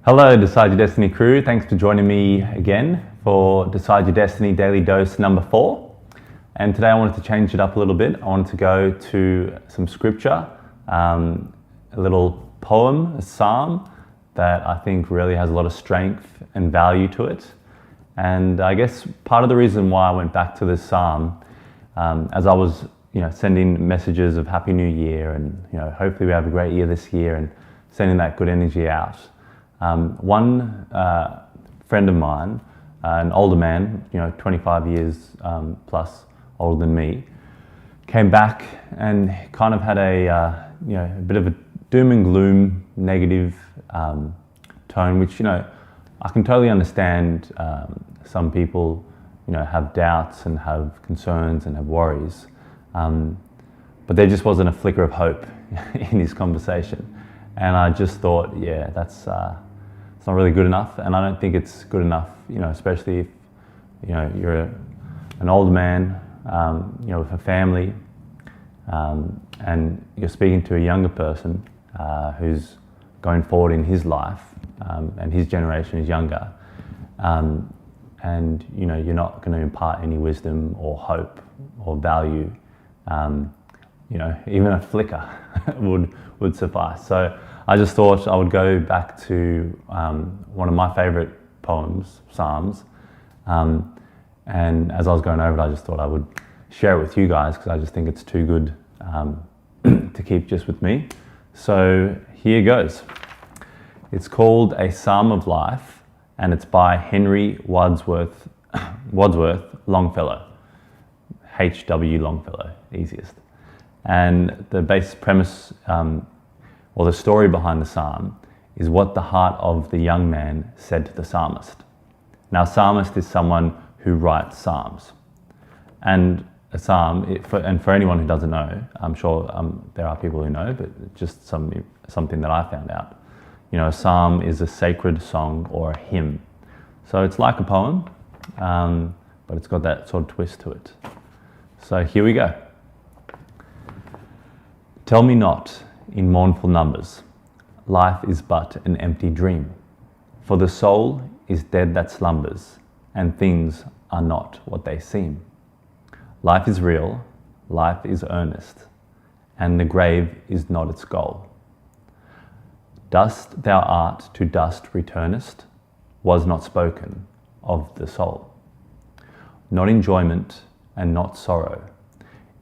Hello, Decide Your Destiny crew. Thanks for joining me again for Decide Your Destiny Daily Dose number 4. And today I wanted to change it up a little bit. I wanted to go to some scripture, a little poem, a psalm that I think really has a lot of strength and value to it. And I guess part of the reason why I went back to this psalm, as I was sending messages of Happy New Year and hopefully we have a great year this year and sending that good energy out. One friend of mine, an older man, 25 years plus older than me, came back and kind of had a bit of a doom and gloom, negative tone, which I can totally understand. Some people have doubts and have concerns and have worries, but there just wasn't a flicker of hope in his conversation, and I just thought, yeah, that's. It's not really good enough, and I don't think it's good enough, especially if you're an old man, with a family, and you're speaking to a younger person who's going forward in his life, and his generation is younger, and you're not going to impart any wisdom or hope or value. Even a flicker would suffice. So I just thought I would go back to one of my favorite poems, Psalms, and as I was going over it, I just thought I would share it with you guys because I just think it's too good to keep just with me. So here goes. It's called A Psalm of Life, and it's by Henry Wadsworth Longfellow, H.W. Longfellow, easiest. And the basic premise, or the story behind the psalm, is what the heart of the young man said to the psalmist. Now, a psalmist is someone who writes psalms. And a psalm, for anyone who doesn't know, I'm sure there are people who know, but just something that I found out. A psalm is a sacred song or a hymn. So it's like a poem, but it's got that sort of twist to it. So here we go. Tell me not, in mournful numbers, life is but an empty dream, for the soul is dead that slumbers, and things are not what they seem. Life is real, life is earnest, and the grave is not its goal. Dust thou art, to dust returnest, was not spoken of the soul. Not enjoyment and not sorrow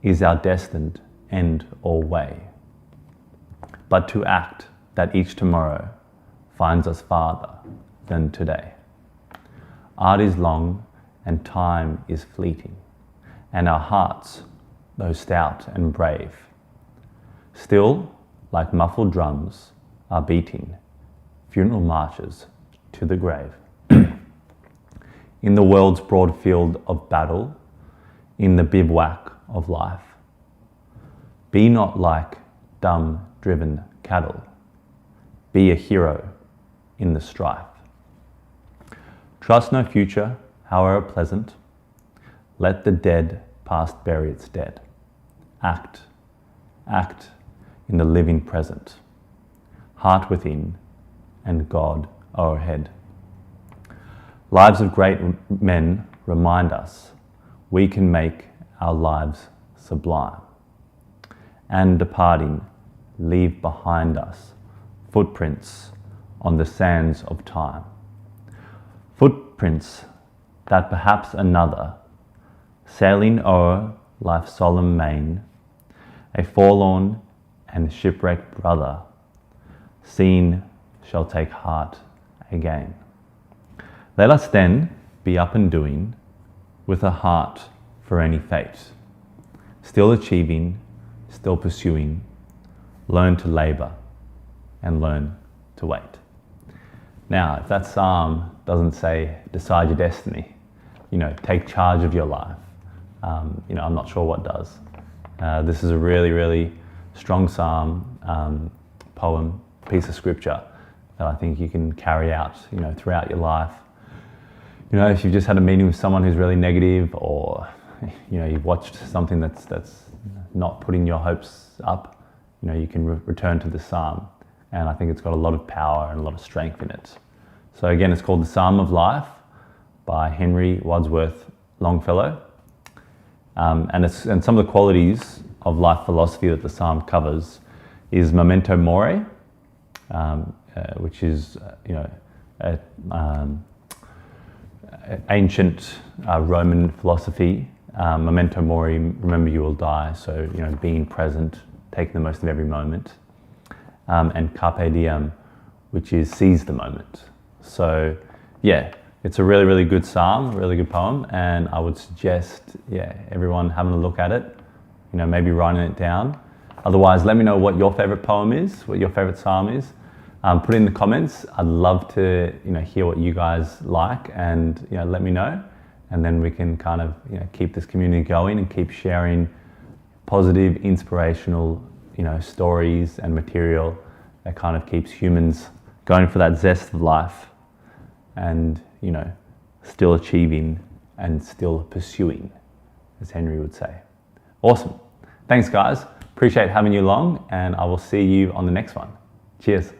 is our destined end or way, but to act that each tomorrow finds us farther than today. Art is long and time is fleeting, and our hearts, though stout and brave, still, like muffled drums, are beating funeral marches to the grave. In the world's broad field of battle, in the bivouac of life, be not like dumb driven cattle, be a hero in the strife. Trust no future, however pleasant, let the dead past bury its dead. Act in the living present, heart within and God o'erhead. Lives of great men remind us we can make our lives sublime, and departing leave behind us footprints on the sands of time. Footprints that perhaps another, sailing o'er life's solemn main, a forlorn and shipwrecked brother, seen shall take heart again. Let us then be up and doing, with a heart for any fate, still achieving, still pursuing, learn to labour and learn to wait. Now, if that psalm doesn't say, decide your destiny, take charge of your life, I'm not sure what does. This is a really, really strong psalm, poem, piece of scripture that I think you can carry out, throughout your life. If you've just had a meeting with someone who's really negative, or, you've watched something that's not putting your hopes up, you can return to the psalm, and I think it's got a lot of power and a lot of strength in it. So again, it's called The Psalm of Life by Henry Wadsworth Longfellow. And some of the qualities of life philosophy that the psalm covers is memento mori, which is ancient Roman philosophy. Memento mori, remember you will die. So being present, taking the most of every moment, and carpe diem, which is seize the moment. So yeah, it's a really, really good psalm, really good poem, and I would suggest everyone having a look at it, maybe writing it down. Otherwise, let me know what your favorite poem is, what your favorite psalm is. Put it in the comments. I'd love to hear what you guys like, and let me know, and then we can kind of keep this community going and keep sharing positive, inspirational stories and material that kind of keeps humans going for that zest of life, and still achieving and still pursuing, as Henry would say. Awesome. Thanks guys. Appreciate having you along, and I will see you on the next one. Cheers.